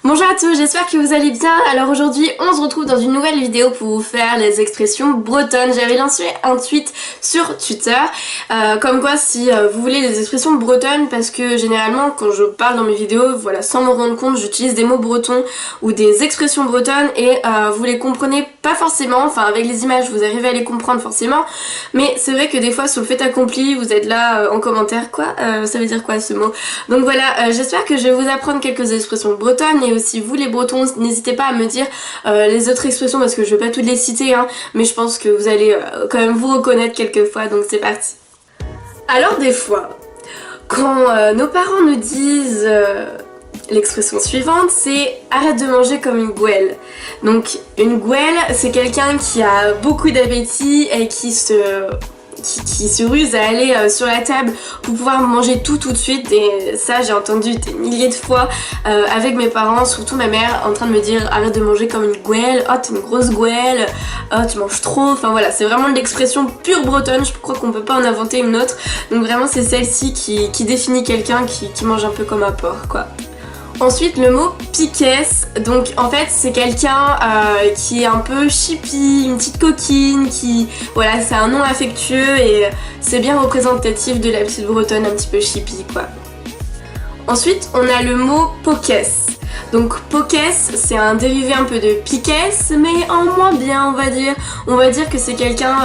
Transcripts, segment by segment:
Bonjour à tous, j'espère que vous allez bien. Alors aujourd'hui, on se retrouve dans une nouvelle vidéo pour vous faire les expressions bretonnes. J'avais lancé un tweet sur Twitter, comme quoi si vous voulez des expressions bretonnes, parce que généralement quand je parle dans mes vidéos, voilà, sans m'en rendre compte, j'utilise des mots bretons ou des expressions bretonnes et vous les comprenez pas forcément, enfin avec les images vous arrivez à les comprendre forcément, mais c'est vrai que des fois sur le fait accompli, vous êtes là en commentaire, quoi, ça veut dire quoi ce mot? Donc voilà, j'espère que je vais vous apprendre quelques expressions bretonnes. Et aussi vous les bretons, n'hésitez pas à me dire les autres expressions parce que je vais pas toutes les citer hein, mais je pense que vous allez quand même vous reconnaître quelquefois, donc c'est parti. Alors des fois, quand nos parents nous disent l'expression suivante, c'est arrête de manger comme une gouelle. Donc une gouelle, c'est quelqu'un qui a beaucoup d'appétit et qui se ruse à aller sur la table pour pouvoir manger tout de suite. Et ça j'ai entendu des milliers de fois avec mes parents, surtout ma mère en train de me dire arrête de manger comme une gouelle, oh t'es une grosse gouelle, oh tu manges trop, enfin voilà, c'est vraiment l'expression pure bretonne, je crois qu'on peut pas en inventer une autre, donc vraiment c'est celle-ci qui définit quelqu'un qui mange un peu comme un porc quoi. Ensuite le mot piquesse, donc en fait c'est quelqu'un qui est un peu chippy, une petite coquine, qui voilà c'est un nom affectueux et c'est bien représentatif de la petite bretonne un petit peu chippy quoi. Ensuite on a le mot pokesse. Donc pokesse c'est un dérivé un peu de piquesse mais en moins bien on va dire. On va dire que c'est quelqu'un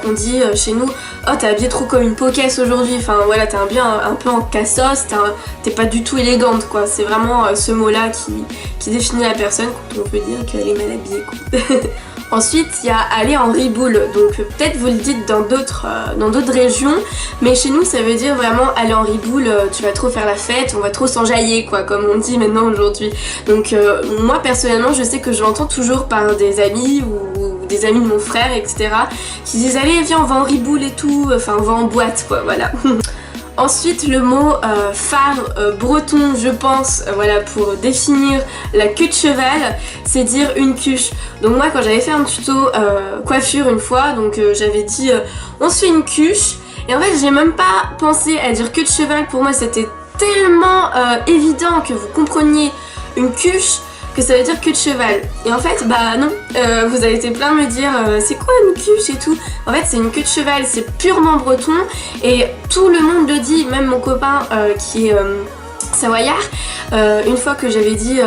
qu'on dit chez nous oh t'es habillée trop comme une pokesse aujourd'hui, enfin voilà t'es bien un peu en cassos, t'es pas du tout élégante quoi. C'est vraiment ce mot là qui définit la personne quand on peut dire qu'elle est mal habillée quoi. Ensuite il y a aller en riboule, donc peut-être vous le dites dans d'autres régions, mais chez nous ça veut dire vraiment aller en riboule, tu vas trop faire la fête, on va trop s'enjailler quoi, comme on dit maintenant aujourd'hui. Donc moi personnellement je sais que je l'entends toujours par des amis ou des amis de mon frère etc. qui disent allez viens on va en riboule et tout, enfin on va en boîte quoi, voilà. Ensuite le mot phare breton je pense, voilà pour définir la queue de cheval, c'est dire une cuche. Donc moi quand j'avais fait un tuto coiffure une fois, donc j'avais dit on se fait une cuche et en fait j'ai même pas pensé à dire queue de cheval, pour moi c'était tellement évident que vous compreniez une cuche que ça veut dire queue de cheval. Et en fait bah non, vous avez été plein de me dire c'est quoi une cuche et tout. En fait c'est une queue de cheval, c'est purement breton et tout le monde le dit, même mon copain qui est savoyard, une fois que j'avais dit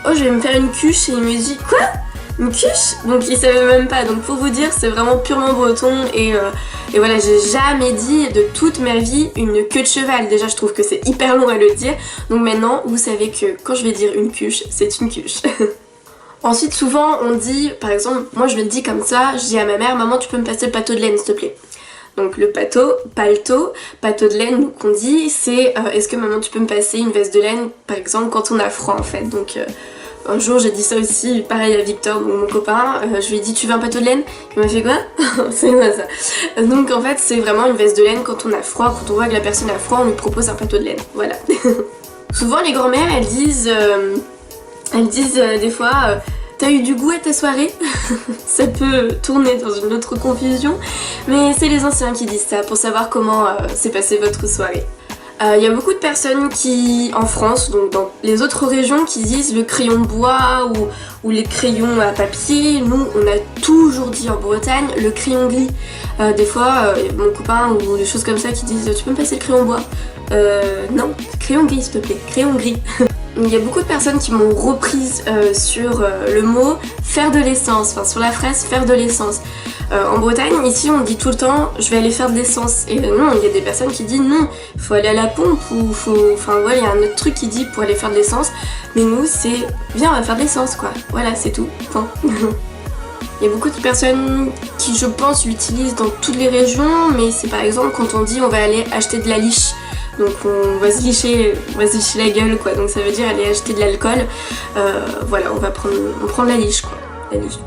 oh je vais me faire une cuche et il me dit quoi? Une cuche? Donc il savait même pas, donc pour vous dire c'est vraiment purement breton et voilà j'ai jamais dit de toute ma vie une queue de cheval, déjà je trouve que c'est hyper long à le dire, donc maintenant vous savez que quand je vais dire une cuche, c'est une cuche. Ensuite souvent on dit, par exemple moi je le dis comme ça, je dis à ma mère maman tu peux me passer le pâteau de laine s'il te plaît. Donc le paletot de laine, donc on dit c'est est-ce que maman tu peux me passer une veste de laine par exemple quand on a froid en fait. Donc un jour j'ai dit ça aussi, pareil à Victor, donc mon copain, je lui ai dit tu veux un pâteau de laine? Il m'a fait quoi? C'est quoi ça? Donc en fait c'est vraiment une veste de laine quand on a froid, quand on voit que la personne a froid on lui propose un pâteau de laine, voilà. Souvent les grand-mères elles disent des fois t'as eu du goût à ta soirée? Ça peut tourner dans une autre confusion, mais c'est les anciens qui disent ça pour savoir comment s'est passée votre soirée. Il y a beaucoup de personnes qui, en France, donc dans les autres régions, qui disent le crayon de bois ou les crayons à papier. Nous, on a toujours dit en Bretagne le crayon gris. Des fois, mon copain ou des choses comme ça qui disent tu peux me passer le crayon bois? Non, crayon gris s'il te plaît, crayon gris. Il y a beaucoup de personnes qui m'ont reprise sur le mot faire de l'essence, enfin sur la phrase faire de l'essence. En Bretagne, ici on dit tout le temps je vais aller faire de l'essence, et non, il y a des personnes qui disent non, faut aller à la pompe ou faut, enfin voilà, il y a un autre truc qui dit pour aller faire de l'essence, mais nous c'est viens on va faire de l'essence quoi, voilà c'est tout, point. Il y a beaucoup de personnes qui je pense l'utilisent dans toutes les régions, mais c'est par exemple quand on dit on va aller acheter de la liche. Donc on va se licher la gueule quoi, donc ça veut dire aller acheter de l'alcool, voilà on prend la liche quoi, la liche.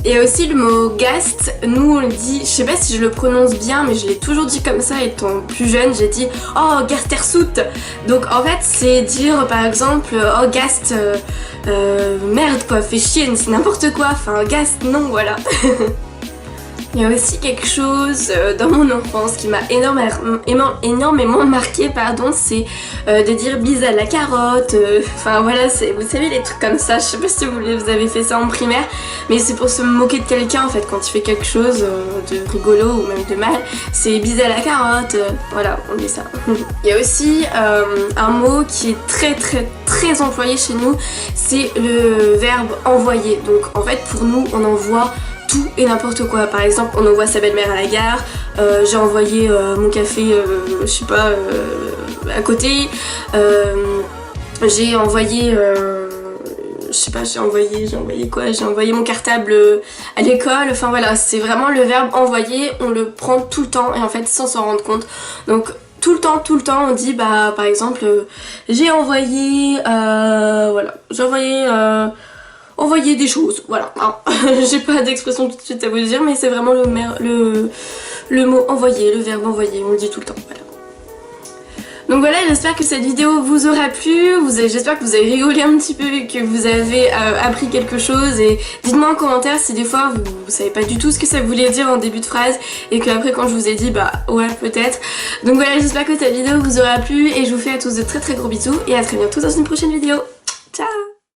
Et aussi le mot gast, nous on le dit, je sais pas si je le prononce bien mais je l'ai toujours dit comme ça étant plus jeune, j'ai dit oh gastersout. Donc en fait c'est dire par exemple oh gast, merde quoi, fais chier, c'est n'importe quoi, enfin gast non voilà. Il y a aussi quelque chose dans mon enfance qui m'a énormément marqué, pardon, c'est de dire bise à la carotte, enfin voilà, vous savez les trucs comme ça, je sais pas si vous avez fait ça en primaire, mais c'est pour se moquer de quelqu'un en fait, quand il fait quelque chose de rigolo ou même de mal, c'est bise à la carotte, voilà, on dit ça. Il y a aussi un mot qui est très employé chez nous, c'est le verbe envoyer. Donc en fait pour nous on envoie tout et n'importe quoi. Par exemple, on envoie sa belle-mère à la gare, j'ai envoyé mon café, je sais pas, à côté, j'ai envoyé, je sais pas, j'ai envoyé quoi? J'ai envoyé mon cartable à l'école, enfin voilà, c'est vraiment le verbe envoyer, on le prend tout le temps et en fait sans s'en rendre compte. Donc tout le temps, on dit, bah par exemple, j'ai envoyé, voilà, j'ai envoyer des choses, voilà. J'ai pas d'expression tout de suite à vous dire, mais c'est vraiment le mot envoyer, le verbe envoyer, on le dit tout le temps, voilà. Donc voilà, j'espère que cette vidéo vous aura plu, j'espère que vous avez rigolé un petit peu et que vous avez appris quelque chose, et dites-moi en commentaire si des fois vous savez pas du tout ce que ça voulait dire en début de phrase et que après quand je vous ai dit bah ouais peut-être. Donc voilà, j'espère que cette vidéo vous aura plu et je vous fais à tous de très gros bisous et à très bientôt dans une prochaine vidéo. Ciao.